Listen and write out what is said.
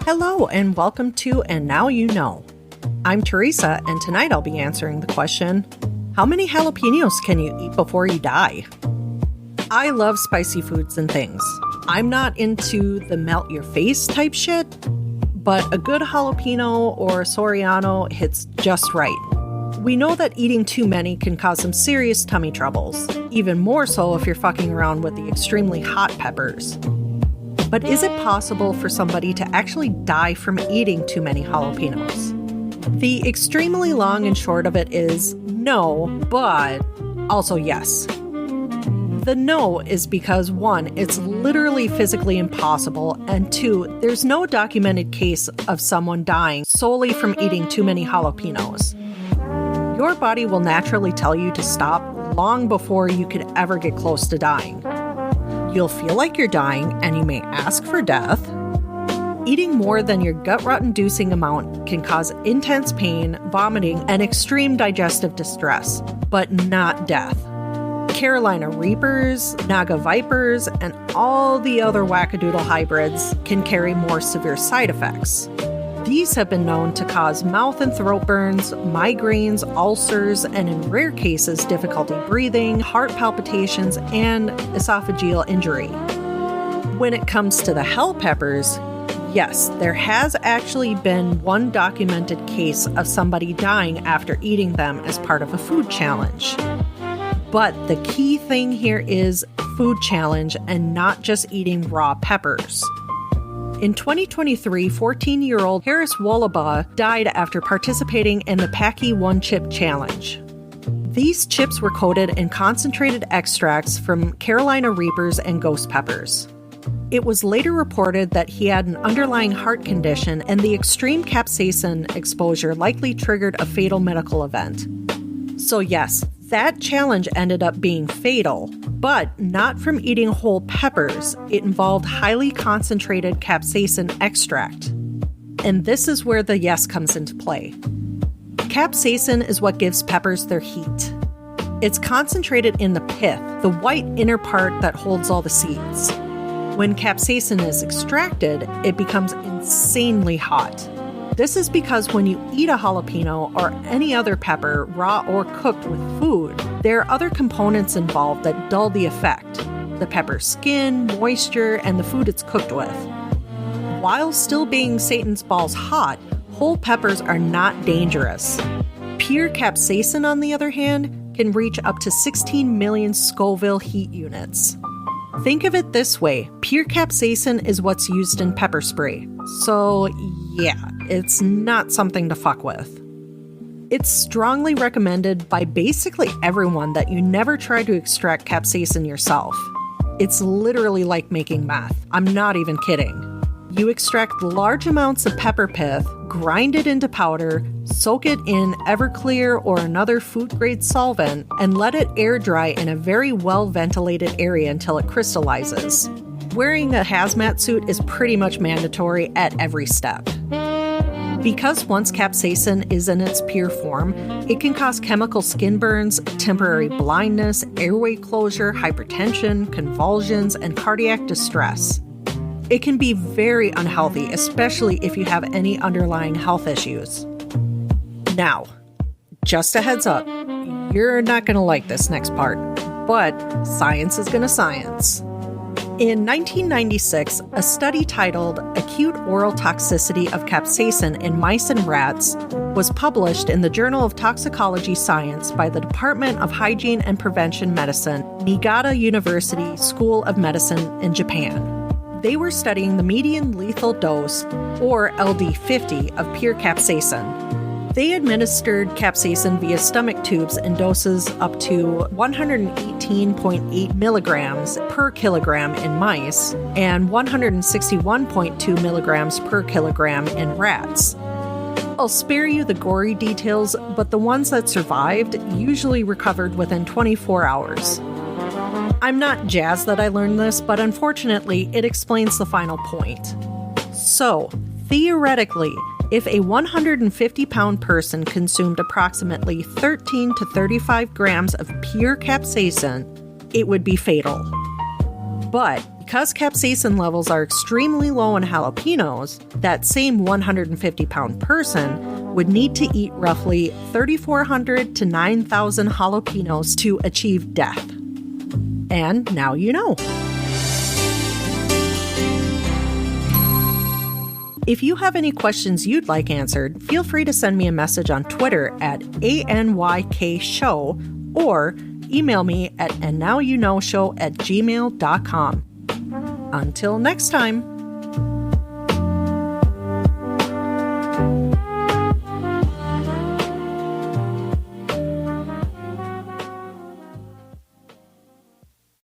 Hello and welcome to And Now You Know. I'm Teresa, and tonight I'll be answering the question, how many jalapenos can you eat before you die? I love spicy foods and things. I'm not into the melt your face type shit, but a good jalapeno or Soriano hits just right. We know that eating too many can cause some serious tummy troubles, even more so if you're fucking around with the extremely hot peppers. But is it possible for somebody to actually die from eating too many jalapenos? The extremely long and short of it is no, but also yes. The no is because 1, it's literally physically impossible, and 2, there's no documented case of someone dying solely from eating too many jalapenos. Your body will naturally tell you to stop long before you could ever get close to dying. You'll feel like you're dying, and you may ask for death. Eating more than your gut rot-inducing amount can cause intense pain, vomiting, and extreme digestive distress, but not death. Carolina Reapers, Naga Vipers, and all the other wackadoodle hybrids can carry more severe side effects. These have been known to cause mouth and throat burns, migraines, ulcers, and in rare cases, difficulty breathing, heart palpitations, and esophageal injury. When it comes to the hell peppers, yes, there has actually been one documented case of somebody dying after eating them as part of a food challenge. But the key thing here is food challenge and not just eating raw peppers. In 2023, 14-year-old Harris Wallabaugh died after participating in the Packy One Chip Challenge. These chips were coated in concentrated extracts from Carolina Reapers and ghost peppers. It was later reported that he had an underlying heart condition, and the extreme capsaicin exposure likely triggered a fatal medical event. So yes, that challenge ended up being fatal, but not from eating whole peppers. It involved highly concentrated capsaicin extract. And this is where the yes comes into play. Capsaicin is what gives peppers their heat. It's concentrated in the pith, the white inner part that holds all the seeds. When capsaicin is extracted, it becomes insanely hot. This is because when you eat a jalapeno or any other pepper, raw or cooked with food, there are other components involved that dull the effect: the pepper's skin, moisture, and the food it's cooked with. While still being Satan's balls hot, whole peppers are not dangerous. Pure capsaicin, on the other hand, can reach up to 16 million Scoville heat units. Think of it this way: pure capsaicin is what's used in pepper spray. So yeah, it's not something to fuck with. It's strongly recommended by basically everyone that you never try to extract capsaicin yourself. It's literally like making meth. I'm not even kidding. You extract large amounts of pepper pith, grind it into powder, soak it in Everclear or another food-grade solvent, and let it air dry in a very well-ventilated area until it crystallizes. Wearing a hazmat suit is pretty much mandatory at every step. Because once capsaicin is in its pure form, it can cause chemical skin burns, temporary blindness, airway closure, hypertension, convulsions, and cardiac distress. It can be very unhealthy, especially if you have any underlying health issues. Now, just a heads up, you're not going to like this next part, but science is going to science. In 1996, a study titled Acute Oral Toxicity of Capsaicin in Mice and Rats was published in the Journal of Toxicology Science by the Department of Hygiene and Prevention Medicine, Niigata University School of Medicine in Japan. They were studying the median lethal dose, or LD50, of pure capsaicin. They administered capsaicin via stomach tubes in doses up to 118.8 milligrams per kilogram in mice and 161.2 milligrams per kilogram in rats. I'll spare you the gory details, but the ones that survived usually recovered within 24 hours. I'm not jazzed that I learned this, but unfortunately, it explains the final point. So, theoretically, if a 150-pound person consumed approximately 13 to 35 grams of pure capsaicin, it would be fatal. But Because capsaicin levels are extremely low in jalapenos, that same 150-pound person would need to eat roughly 3,400 to 9,000 jalapenos to achieve death. And now you know. If you have any questions you'd like answered, feel free to send me a message on Twitter at ANYKShow or email me at andnowyouknowshow@gmail.com. Until next time.